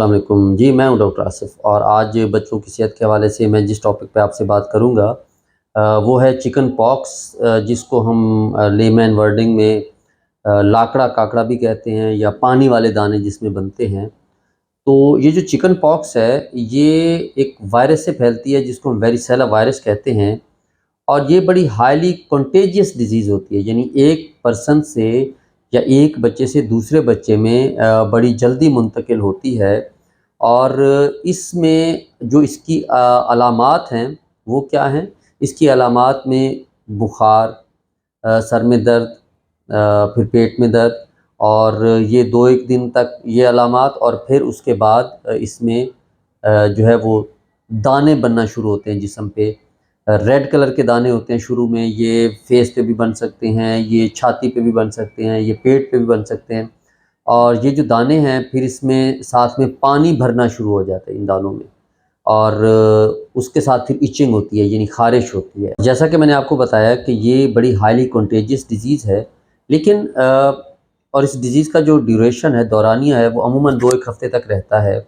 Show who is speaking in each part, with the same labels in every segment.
Speaker 1: अस्सलाम वालेकुम जी, मैं हूं डॉक्टर आसिफ और आज बच्चों की सेहत के हवाले से मैं जिस टॉपिक पे आपसे बात करूंगा वो है चिकन पॉक्स, जिसको हम लेमैन वर्डिंग में लाकड़ा काकड़ा भी कहते हैं या पानी वाले दाने जिसमें बनते हैं। तो ये जो चिकन पॉक्स है ये एक वायरस से फैलती है जिसको हम वेरिसेला वायरस कहते हैं और ये बड़ी हाईली कंटेजियस डिजीज़ होती है, यानी एक पर्सन से या एक बच्चे से दूसरे बच्चे में बड़ी जल्दी मुंतकिल होती है। और इसमें जो इसकी अलामात हैं वो क्या हैं? इसकी अलामात में बुखार, सर में दर्द, फिर पेट में दर्द और ये 2-1 दिन तक ये अलामात और फिर उसके बाद इसमें जो है वो दाने बनना शुरू होते हैं जिस्म पे। रेड कलर के दाने होते हैं शुरू में, ये फेस पे भी बन सकते हैं, ये छाती पे भी बन सकते हैं, ये पेट पे भी बन सकते हैं। और ये जो दाने हैं फिर इसमें साथ में पानी भरना शुरू हो जाता है इन दानों में और उसके साथ फिर इचिंग होती है, यानी ख़ारिश होती है। जैसा कि मैंने आपको बताया कि ये बड़ी हाईली कंटेजियस डिज़ीज़ है, लेकिन और इस डिज़ीज़ का जो ड्यूरेशन है, दौरानिया है, वो अमूमन 2-1 हफ़्ते तक रहता है।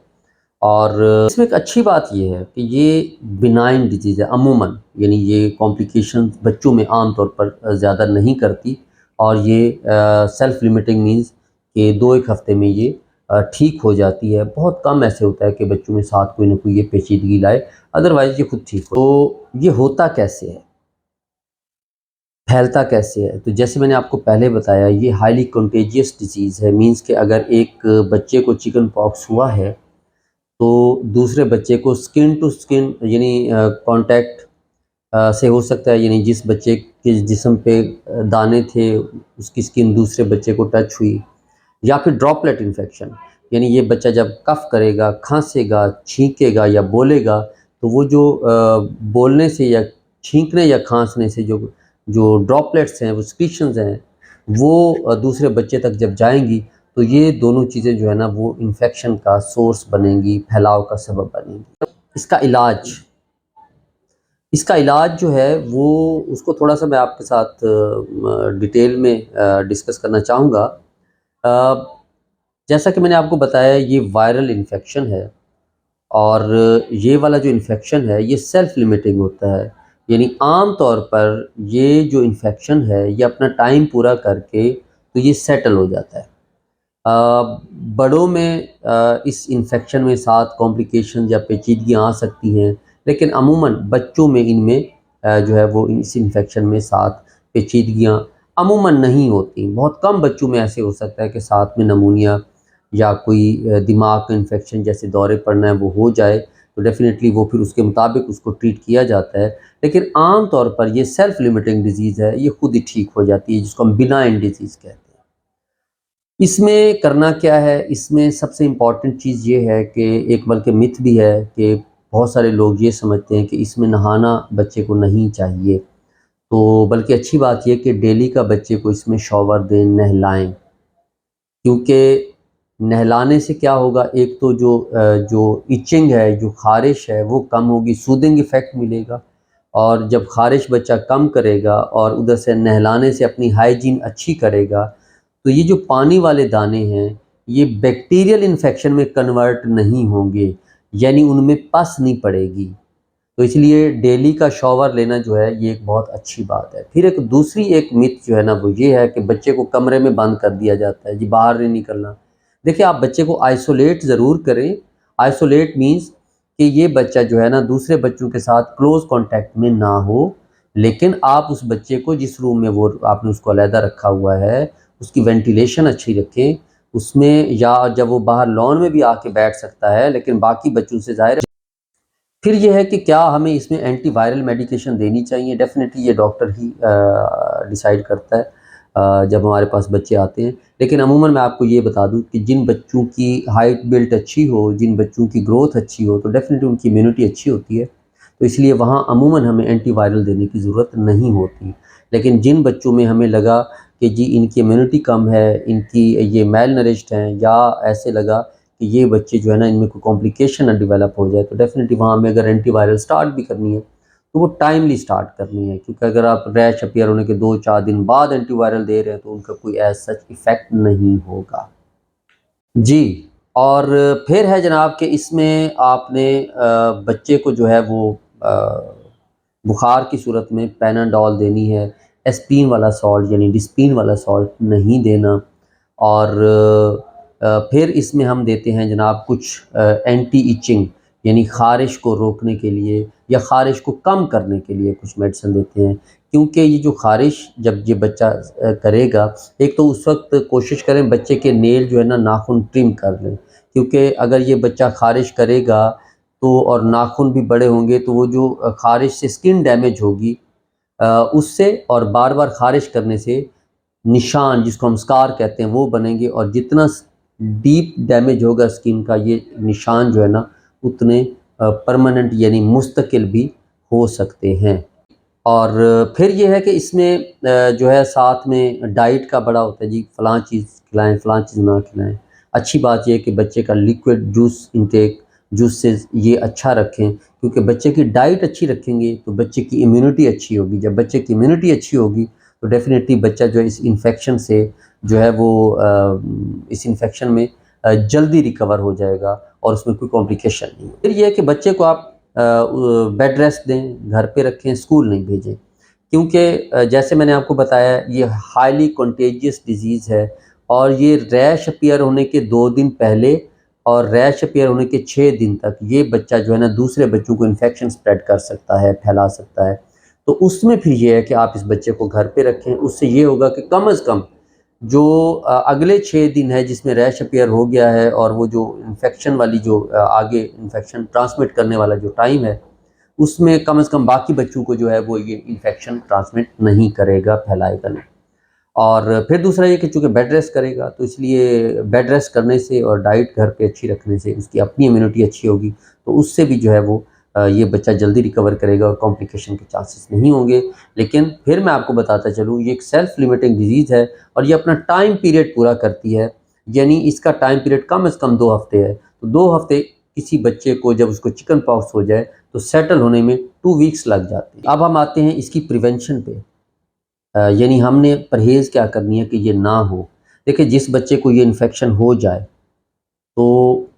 Speaker 1: और इसमें एक अच्छी बात ये है कि ये बिनाइन डिजीज़ है अमूमन, यानी ये कॉम्प्लिकेशन बच्चों में आम तौर पर ज़्यादा नहीं करती और ये सेल्फ लिमिटिंग मीन्स कि 2-1 हफ़्ते में ये ठीक हो जाती है। बहुत कम ऐसे होता है कि बच्चों में साथ कोई ना कोई ये पेचीदगी लाए, अदरवाइज़ ये खुद ठीक हो। तो ये होता कैसे है? फैलता कैसे है? तो जैसे मैंने आपको पहले बताया, ये हाईली कंटेजियस डिज़ीज़ है, मीन्स कि अगर एक बच्चे को चिकन पॉक्स हुआ है तो दूसरे बच्चे को स्किन टू स्किन यानी कांटेक्ट से हो सकता है, यानी जिस बच्चे के जिस्म पे दाने थे उसकी स्किन दूसरे बच्चे को टच हुई, या फिर ड्रॉपलेट इन्फेक्शन, यानी ये बच्चा जब कफ़ करेगा, खांसेगा, छींकेगा या बोलेगा तो वो जो बोलने से या छींकने या खांसने से जो जो ड्रॉपलेट्स हैं, वो सिक्रीशंस हैं, वो दूसरे बच्चे तक जब जाएंगी तो ये दोनों चीज़ें जो है ना वो इन्फेक्शन का सोर्स बनेंगी, फैलाव का सबब बनेंगी। इसका इलाज इसका इलाज जो है वो उसको थोड़ा-सा मैं आपके साथ डिटेल में डिस्कस करना चाहूँगा। अ, जैसा कि मैंने आपको बताया, ये वायरल इन्फेक्शन है और ये वाला जो इन्फेक्शन है ये सेल्फ लिमिटिंग होता है, यानी आम तौर पर ये जो इन्फेक्शन है ये अपना टाइम पूरा करके तो ये सेटल हो जाता है। बड़ों में इस इन्फेक्शन में साथ कॉम्प्लिकेशन या पेचीदगियाँ आ सकती हैं, लेकिन अमूमन बच्चों में इनमें जो है वो इस इन्फेक्शन में साथ पेचीदगियाँ अमूमन नहीं होती। बहुत कम बच्चों में ऐसे हो सकता है कि साथ में नमूनिया या कोई दिमाग का इन्फेक्शन जैसे दौरे पड़ना है वो हो जाए, तो डेफ़िनेटली वो फिर उसके मुताबिक उसको ट्रीट किया जाता है। लेकिन आम तौर पर ये सेल्फ लिमिटिंग डिज़ीज़ है, ये खुद ही ठीक हो जाती है, जिसको हम बिनाइन डिज़ीज़ कहते हैं। इसमें करना क्या है? इसमें सबसे इम्पॉर्टेंट चीज़ ये है कि एक बल्कि मिथ भी है कि बहुत सारे लोग ये समझते हैं कि इसमें नहाना बच्चे को नहीं चाहिए। तो बल्कि अच्छी बात ये है कि डेली का बच्चे को इसमें शॉवर दें, नहलाएँ। क्योंकि नहलाने से क्या होगा, एक तो जो इचिंग है, जो ख़ारिश है वो कम होगी, सूदिंग इफ़ेक्ट मिलेगा और जब ख़ारिश बच्चा कम करेगा और उधर से नहलाने से अपनी हाइजीन अच्छी करेगा, तो ये जो पानी वाले दाने हैं ये बैक्टीरियल इन्फेक्शन में कन्वर्ट नहीं होंगे, यानी उनमें पस नहीं पड़ेगी। तो इसलिए डेली का शॉवर लेना जो है ये एक बहुत अच्छी बात है। फिर एक दूसरी एक मिथ जो है ना वो ये है कि बच्चे को कमरे में बंद कर दिया जाता है, जी बाहर नहीं निकलना। देखिए, आप बच्चे को आइसोलेट ज़रूर करें। आइसोलेट मीन्स कि ये बच्चा जो है ना दूसरे बच्चों के साथ क्लोज़ कॉन्टैक्ट में ना हो, लेकिन आप उस बच्चे को जिस रूम में वो आपने उसको अलहदा रखा हुआ है, उसकी वेंटिलेशन अच्छी रखें। उसमें या जब वो बाहर लॉन में भी आके बैठ सकता है, लेकिन बाकी बच्चों से ज़ाहिर है। फिर ये है कि क्या हमें इसमें एंटीवायरल मेडिकेशन देनी चाहिए? डेफ़िनेटली ये डॉक्टर ही डिसाइड करता है जब हमारे पास बच्चे आते हैं। लेकिन अमूमन मैं आपको ये बता दूँ कि जिन बच्चों की हाइट बिल्ट अच्छी हो, जिन बच्चों की ग्रोथ अच्छी हो, तो डेफ़िनेटली उनकी इम्यूनिटी अच्छी होती है। तो इसलिए वहाँ अमूमन हमें एंटीवायरल देने की ज़रूरत नहीं होती। लेकिन जिन बच्चों में हमें लगा कि जी इनकी इम्यूनिटी कम है, इनकी ये मेल नरिश्ड हैं या ऐसे लगा कि ये बच्चे जो है ना इनमें कोई कॉम्प्लिकेशन ना डेवलप हो जाए, तो डेफ़िनेटली वहाँ हमें अगर एंटीवायरल स्टार्ट भी करनी है तो वो टाइमली स्टार्ट करनी है, क्योंकि अगर आप रैश अपीयर होने के 2-4 दिन बाद एंटीवायरल दे रहे हैं तो उनका कोई एज़ सच इफ़ेक्ट नहीं होगा। जी। और फिर है जनाब कि इसमें आपने बच्चे को जो है वो बुखार की सूरत में पैनाडोल देनी है, एस्पिरिन वाला सॉल्ट यानी डिस्पिन वाला सॉल्ट नहीं देना। और फिर इसमें हम देते हैं जनाब कुछ एंटी इचिंग यानी ख़ारिश को रोकने के लिए या ख़ारिश को कम करने के लिए कुछ मेडिसिन देते हैं। क्योंकि ये जो ख़ारिश जब ये बच्चा करेगा, एक तो उस वक्त कोशिश करें बच्चे के नेल जो है ना नाखून ट्रिम कर लें, क्योंकि अगर ये बच्चा ख़ारिश करेगा तो और नाखून भी बड़े होंगे तो वो जो ख़ारिश से स्किन डैमेज होगी उससे, और बार बार ख़ारिश करने से निशान जिसको हम स्कार कहते हैं वो बनेंगे, और जितना डीप डैमेज होगा स्किन का ये निशान जो है ना उतने परमानेंट यानी मुस्तकिल भी हो सकते हैं। और फिर ये है कि इसमें जो है साथ में डाइट का बड़ा होता है जी, फ़लाँ चीज़ खिलाएँ, फ़लाँ चीज़ ना खिलाएँ। अच्छी बात ये है कि बच्चे का लिक्विड जूस इंटेक, जूसेस ये अच्छा रखें, क्योंकि बच्चे की डाइट अच्छी रखेंगे तो बच्चे की इम्यूनिटी अच्छी होगी। जब बच्चे की इम्यूनिटी अच्छी होगी तो डेफ़िनेटली बच्चा जो है इस इन्फेक्शन से जो है वो इस इन्फेक्शन में जल्दी रिकवर हो जाएगा और उसमें कोई कॉम्प्लिकेशन नहीं। फिर ये है कि बच्चे को आप बेड रेस्ट दें, घर पे रखें, स्कूल नहीं भेजें, क्योंकि जैसे मैंने आपको बताया ये हाईली कंटेजियस डिजीज़ है, और ये रैश अपीयर होने के 2 दिन पहले और रैश अपीयर होने के 6 दिन तक ये बच्चा जो है ना दूसरे बच्चों को इन्फेक्शन स्प्रेड कर सकता है, फैला सकता है। तो उसमें फिर ये है कि आप इस बच्चे को घर पे रखें, उससे ये होगा कि कम से कम जो अगले 6 दिन है जिसमें रैश अपीयर हो गया है और वो जो इन्फेक्शन वाली जो आगे इन्फेक्शन ट्रांसमिट करने वाला जो टाइम है उसमें कम से कम बाकी बच्चों को जो है वो ये इन्फेक्शन ट्रांसमिट नहीं करेगा, फैलाएगा नहीं। और फिर दूसरा ये कि चूँकि बेड रेस्ट करेगा तो इसलिए बेड रेस्ट करने से और डाइट घर पे अच्छी रखने से उसकी अपनी इम्यूनिटी अच्छी होगी, तो उससे भी जो है वो ये बच्चा जल्दी रिकवर करेगा और कॉम्प्लिकेशन के चांसेस नहीं होंगे। लेकिन फिर मैं आपको बताता चलूँ ये एक सेल्फ लिमिटिंग डिजीज़ है और ये अपना टाइम पीरियड पूरा करती है, यानी इसका टाइम पीरियड कम से कम 2 हफ़्ते है। तो 2 हफ़्ते किसी बच्चे को जब उसको चिकन पॉक्स हो जाए तो सेटल होने में 2 वीक्स लग जाते हैं। अब हम आते हैं इसकी प्रिवेंशन पे। यानी हमने परहेज़ क्या करनी है कि ये ना हो। देखिए जिस बच्चे को ये इन्फेक्शन हो जाए तो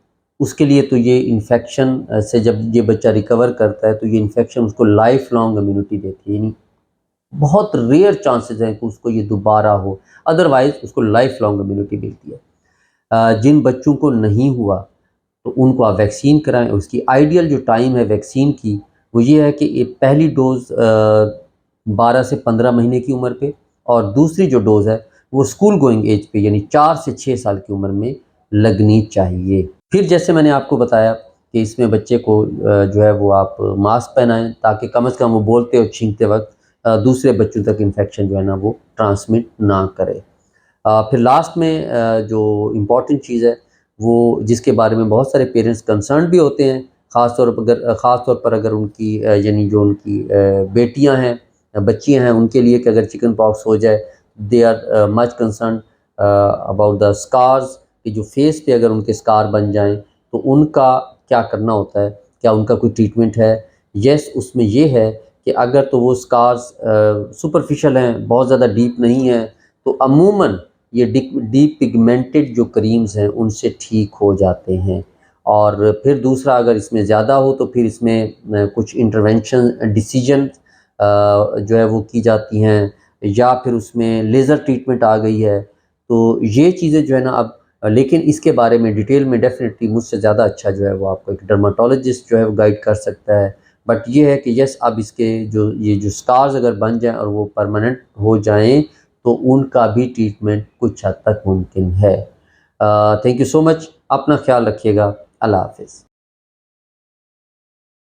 Speaker 1: उसके लिए तो ये इन्फेक्शन से जब ये बच्चा रिकवर करता है तो ये इन्फेक्शन उसको लाइफ़ लॉन्ग इम्यूनिटी देती है, यानी बहुत रेयर चांसेस हैं कि उसको ये दोबारा हो, अदरवाइज़ उसको लाइफ़ लॉन्ग इम्यूनिटी मिलती है। जिन बच्चों को नहीं हुआ तो उनको आप वैक्सीन कराएँ। उसकी आइडियल जो टाइम है वैक्सीन की वो ये है कि ये पहली डोज़ 12 से 15 महीने की उम्र पे, और दूसरी जो डोज़ है वो स्कूल गोइंग एज पे यानी 4 से 6 साल की उम्र में लगनी चाहिए। फिर जैसे मैंने आपको बताया कि इसमें बच्चे को जो है वो आप मास्क पहनाएँ ताकि कम से कम वो बोलते और छींकते वक़्त दूसरे बच्चों तक इन्फेक्शन जो है ना वो ट्रांसमिट ना करे। फिर लास्ट में जो इम्पॉर्टेंट चीज़ है वो जिसके बारे में बहुत सारे पेरेंट्स कंसर्न भी होते हैं, ख़ास तौर पर अगर उनकी यानी जो उनकी बेटियां हैं, बच्चियां हैं, उनके लिए कि अगर चिकन पॉक्स हो जाए they are much concern about the scars, कि जो फेस पे अगर उनके स्कार बन जाएं तो उनका क्या करना होता है, क्या उनका कोई ट्रीटमेंट है। यस, उसमें ये है कि अगर तो वो स्कार्स सुपरफिशियल हैं, बहुत ज़्यादा डीप नहीं है, तो अमूमन ये डीप पिगमेंटेड जो क्रीम्स हैं उनसे ठीक हो जाते हैं। और फिर दूसरा अगर इसमें ज़्यादा हो तो फिर इसमें कुछ इंटरवेंशन डिसीजन जो है वो की जाती हैं, या फिर उसमें लेज़र ट्रीटमेंट आ गई है। तो ये चीज़ें जो है ना अब लेकिन इसके बारे में डिटेल में डेफ़िनेटली मुझसे ज़्यादा अच्छा जो है वो आपको एक डर्माटोलॉजिस्ट जो है वो गाइड कर सकता है। बट ये है कि यस, अब इसके जो स्कार्स अगर बन जाएँ और वो परमानेंट हो जाएँ तो उनका भी ट्रीटमेंट कुछ हद तक मुमकिन है। Thank you so much. अपना ख्याल रखिएगा। अल्लाह हाफ़िज़।